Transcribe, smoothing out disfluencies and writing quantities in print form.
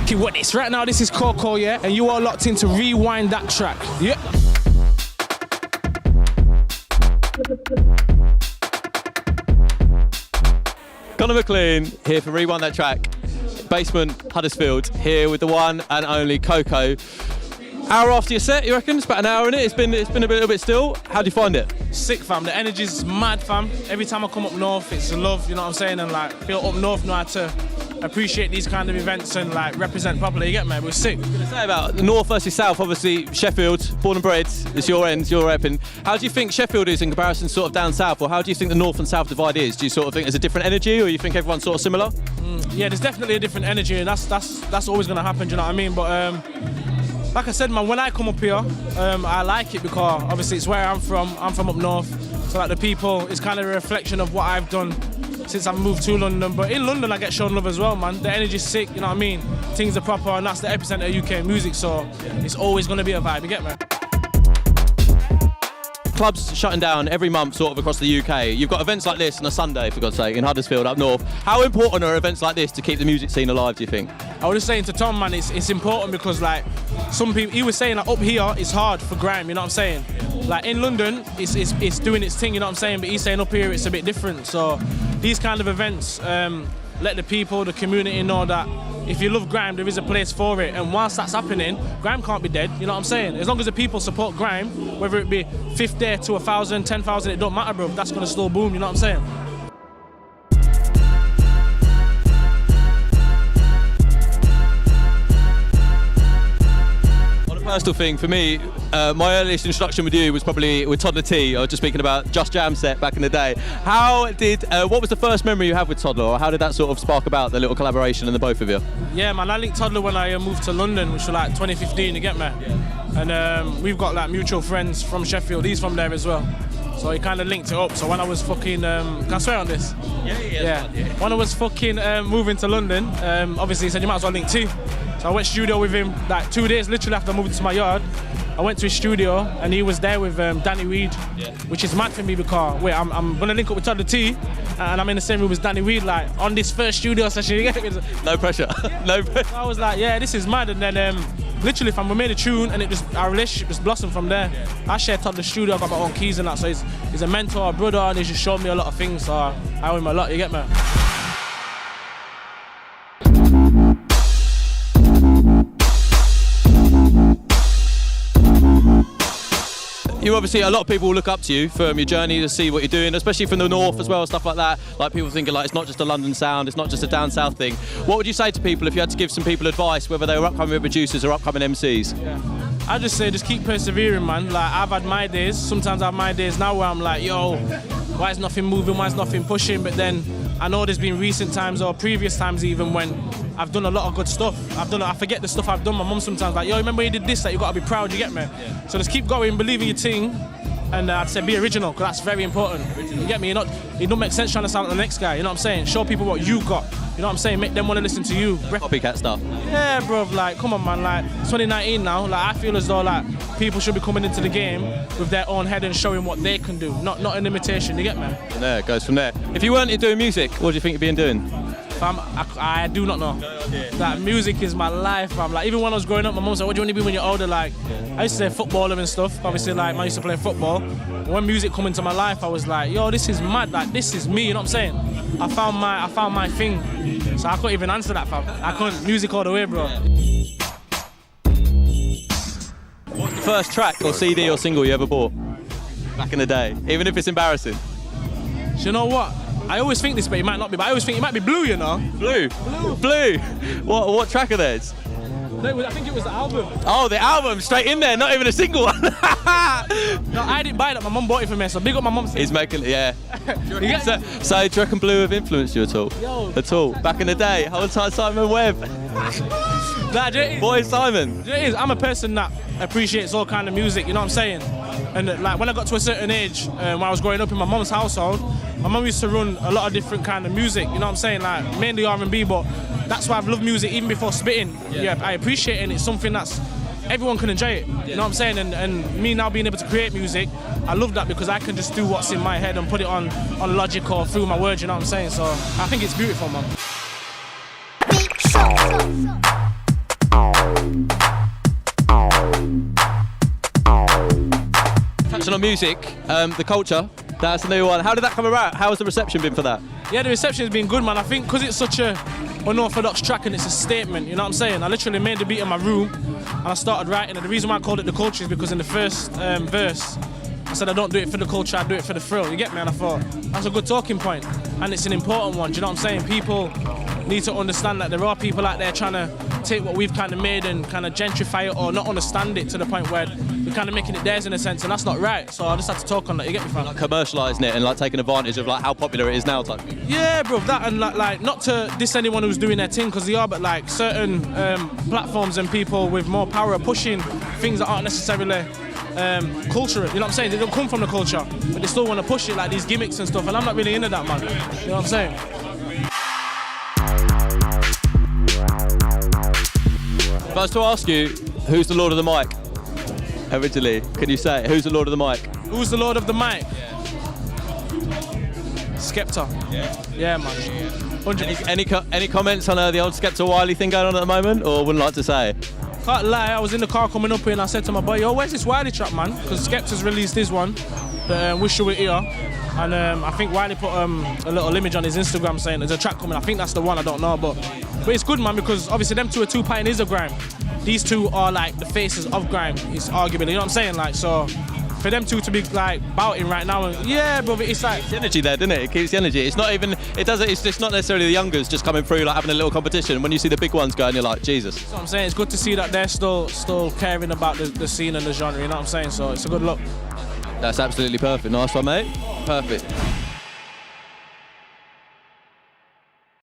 Okay, what this? Right now, this is Coco, yeah? And you are locked into Rewind That Track. Yeah. Conor McLoone here for Rewind That Track. BASSment, Huddersfield, here with the one and only Coco. Hour after your set, you reckon? It's about an hour in it. It's been a little bit still. How do you find it? Sick, fam. The energy's mad, fam. Every time I come up north, it's a love, you know what I'm saying? And like, feel up north know how to appreciate these kind of events and like represent properly, you get me? We're sick. I was going to say about the north versus south, obviously Sheffield, born and bred, it's your end, your repping. How do you think Sheffield is in comparison sort of down south, or how do you think the north and south divide is? Do you sort of think there's a different energy, or you think everyone's sort of similar? Yeah, there's definitely a different energy, and that's always going to happen, do you know what I mean? But like I said, man, when I come up here, I like it because obviously it's where I'm from up north. So like the people, it's kind of a reflection of what I've done since I've moved to London. But in London, I get shown love as well, man. The energy's sick, you know what I mean? Things are proper, and that's the epicenter of UK music, so it's always going to be a vibe, you get me? Clubs shutting down every month sort of across the UK. You've got events like this on a Sunday, for God's sake, in Huddersfield up north. How important are events like this to keep the music scene alive, do you think? I was just saying to Tom, man, it's important because like some people, he was saying like up here it's hard for grime, you know what I'm saying? Like in London, it's doing its thing, you know what I'm saying? But he's saying up here it's a bit different. So these kind of events let the people, the community know that if you love grime, there is a place for it. And whilst that's happening, grime can't be dead, you know what I'm saying? As long as the people support grime, whether it be 50 to 1,000, 10,000, it don't matter, bro. That's gonna still boom, you know what I'm saying? Personal thing for me, my earliest introduction with you was probably with Toddla T. I was just speaking about Just Jam set back in the day. What was the first memory you have with Toddla, or how did that sort of spark about the little collaboration in the both of you? Yeah, man, I linked Toddla when I moved to London, which was like 2015, you get me? Yeah. And we've got like mutual friends from Sheffield, he's from there as well. So he kind of linked it up. So when I was fucking, can I swear on this? Yeah. When I was fucking moving to London, obviously he said you might as well link too. So I went studio with him like 2 days literally after I moved to my yard. I went to his studio and he was there with Danny Weed, which is mad for me because wait, I'm gonna link up with Toddla T and I'm in the same room as Danny Weed like on this first studio session. You get me? No pressure. No pressure. So I was like, yeah, this is mad. And then literally, we made a tune and our relationship just blossomed from there. I shared Toddla's studio, I got my own keys and that, so he's a mentor, a brother, and he's just shown me a lot of things, so I owe him a lot, you get me? You obviously, a lot of people will look up to you from your journey to see what you're doing, especially from the north as well, stuff like that. Like people thinking like it's not just a London sound, it's not just a down south thing. What would you say to people if you had to give some people advice, whether they were upcoming producers or upcoming MCs? Yeah. I just say just keep persevering, man. Like I've had my days, sometimes I have my days now where I'm like, yo, why is nothing moving, why is nothing pushing? But then I know there's been recent times or previous times even when I've done a lot of good stuff. I forget the stuff I've done. My mum sometimes like, yo, remember you did this, like you gotta be proud, you get me? Yeah. So just keep going, believe in your thing, and I'd say be original, because that's very important. You get me? It don't make sense trying to sound like the next guy, you know what I'm saying? Show people what you got, you know what I'm saying? Make them want to listen to you. Copycat stuff. Yeah, bro, like, come on, man, like, 2019 now, like, I feel as though, like, people should be coming into the game with their own head and showing what they can do, not an imitation, you get me? And there, it goes from there. If you weren't doing music, what do you think you'd be doing? Fam, I do not know. That music is my life, fam. Like even when I was growing up, my mum said, "What do you want to be when you're older?" Like I used to say footballer and stuff. Obviously, like I used to play football. When music come into my life, I was like, "Yo, this is mad. Like this is me." You know what I'm saying? I found my thing. So I couldn't even answer that, fam. I couldn't. Music all the way, bro. What's the first track or CD or single you ever bought back in the day, even if it's embarrassing? Do you know what? I always think this, but it might not be. But I always think it might be Blue, you know? Blue? Blue? What track are theirs? No, I think it was the album. Oh, the album, straight in there, not even a single one. No, I didn't buy that, my mum bought it for me, so big up my mum. He's making it, yeah. So do you reckon Blue have influenced you at all? Yo. At all? Back in the day, hold tight Simon Webb. Boy Simon. It is, I'm a person that appreciates all kind of music, you know what I'm saying? And like when I got to a certain age, when I was growing up in my mum's household, my mum used to run a lot of different kind of music, you know what I'm saying? Like mainly R&B, but that's why I've loved music even before spitting. Yeah, I appreciate it, and it's something that's everyone can enjoy it. You know what I'm saying? And me now being able to create music, I love that because I can just do what's in my head and put it on Logic or through my words, you know what I'm saying? So I think it's beautiful, man. touching on music, the culture, that's a new one. How did that come about? How has the reception been for that? Yeah, the reception has been good, man. I think because it's such a unorthodox track and it's a statement, you know what I'm saying? I literally made the beat in my room and I started writing, and the reason why I called it The Culture is because in the first verse, I said I don't do it for the culture, I do it for the thrill, you get me? And I thought, that's a good talking point, and it's an important one, do you know what I'm saying? People need to understand that there are people out there trying to take what we've kind of made and kind of gentrify it or not understand it to the point where we're kind of making it theirs in a sense, and that's not right. So I just had to talk on that, you get me, fam? Like commercialising it and like taking advantage of like how popular it is now type thing. Yeah, bro, that, and like not to diss anyone who's doing their thing, because they are, but like certain platforms and people with more power are pushing things that aren't necessarily culture, you know what I'm saying? They don't come from the culture, but they still want to push it, like these gimmicks and stuff, and I'm not really into that, man. You know what I'm saying? If I was to ask you, who's the Lord of the Mic? Originally, can you say it? Who's the Lord of the Mic? Who's the Lord of the Mic? Skepta. Yeah, man. 100%. Any comments on the old Skepta Wiley thing going on at the moment, or wouldn't like to say? Can't lie, I was in the car coming up here and I said to my boy, yo, where's this Wiley track, man? Because Skepta's released his one, the Wish You Were Here, and I think Wiley put a little image on his Instagram saying there's a track coming. I think that's the one, I don't know, but it's good, man, because obviously them two are two pioneers of grime. These two are like the faces of grime, it's arguably, you know what I'm saying? Like, so for them two to be like bouting right now, and yeah, bro, it's like the energy there, doesn't it? It keeps the energy. It's not even. It doesn't. It's just not necessarily the youngers just coming through like having a little competition. When you see the big ones going, you're like, Jesus. That's what I'm saying. It's good to see that they're still caring about the scene and the genre. You know what I'm saying? So it's a good look. That's absolutely perfect. Nice one, mate. Perfect.